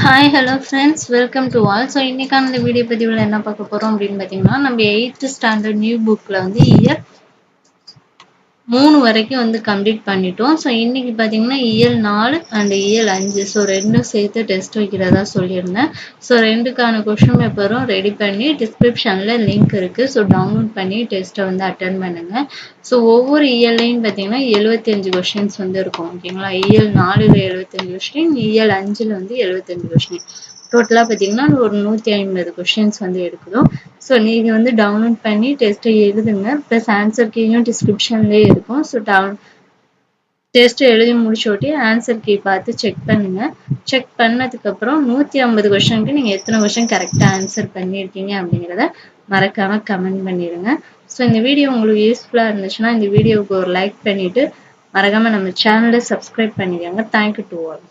Hi hello friends welcome to all. So இன்னைக்கான இந்த video பதிவில் என்ன பார்க்க போகிறோம் அப்படின்னு பார்த்தீங்கன்னா, நம்ம 8th ஸ்டாண்டர்ட் நியூ புக்கில் வந்து இயர் 3 வரைக்கும் வந்து கம்ப்ளீட் பண்ணிட்டோம். ஸோ இன்னைக்கு பார்த்தீங்கன்னா இயல் 4 அண்ட் இயல் 5 ஸோ ரெண்டும் சேர்த்து டெஸ்ட் வைக்கிறதா சொல்லியிருந்தேன். ஸோ ரெண்டுக்கான கொஷின் பேப்பரும் ரெடி பண்ணி டிஸ்கிரிப்ஷனில் லிங்க் இருக்குது. ஸோ டவுன்லோட் பண்ணி டெஸ்ட்டை வந்து அட்டன் பண்ணுங்கள். ஸோ ஒவ்வொரு இயல்லையும் பார்த்தீங்கன்னா 75 கொஷின்ஸ் வந்து இருக்கும். ஓகேங்களா? இயல் 4ல் 75 கொஷின், இயல் 5ல் வந்து 75 கொஷின். டோட்டலாக பார்த்தீங்கன்னா ஒரு 150 கொஷின்ஸ் வந்து எடுக்கிறோம். ஸோ நீங்கள் வந்து டவுன்லோட் பண்ணி டெஸ்ட்டை எழுதுங்க. ப்ளஸ் ஆன்சர் கீயும் டிஸ்கிரிப்ஷன்லேயே இருக்கும். ஸோ டெஸ்ட் எழுதி முடிச்சோட்டி ஆன்சர் கீ பார்த்து செக் பண்ணுங்க. செக் பண்ணதுக்கப்புறம் 150 கொஷனுக்கு நீங்கள் எத்தனை கொஷின் கரெக்டாக ஆன்சர் பண்ணியிருக்கீங்க அப்படிங்கிறத மறக்காமல் கமெண்ட் பண்ணிடுங்க. ஸோ இந்த வீடியோ உங்களுக்கு யூஸ்ஃபுல்லாக இருந்துச்சுன்னா இந்த வீடியோவுக்கு ஒரு லைக் பண்ணிவிட்டு மறக்காமல் நம்ம சேனலை சப்ஸ்கிரைப் பண்ணிக்கோங்க. Thank you to all.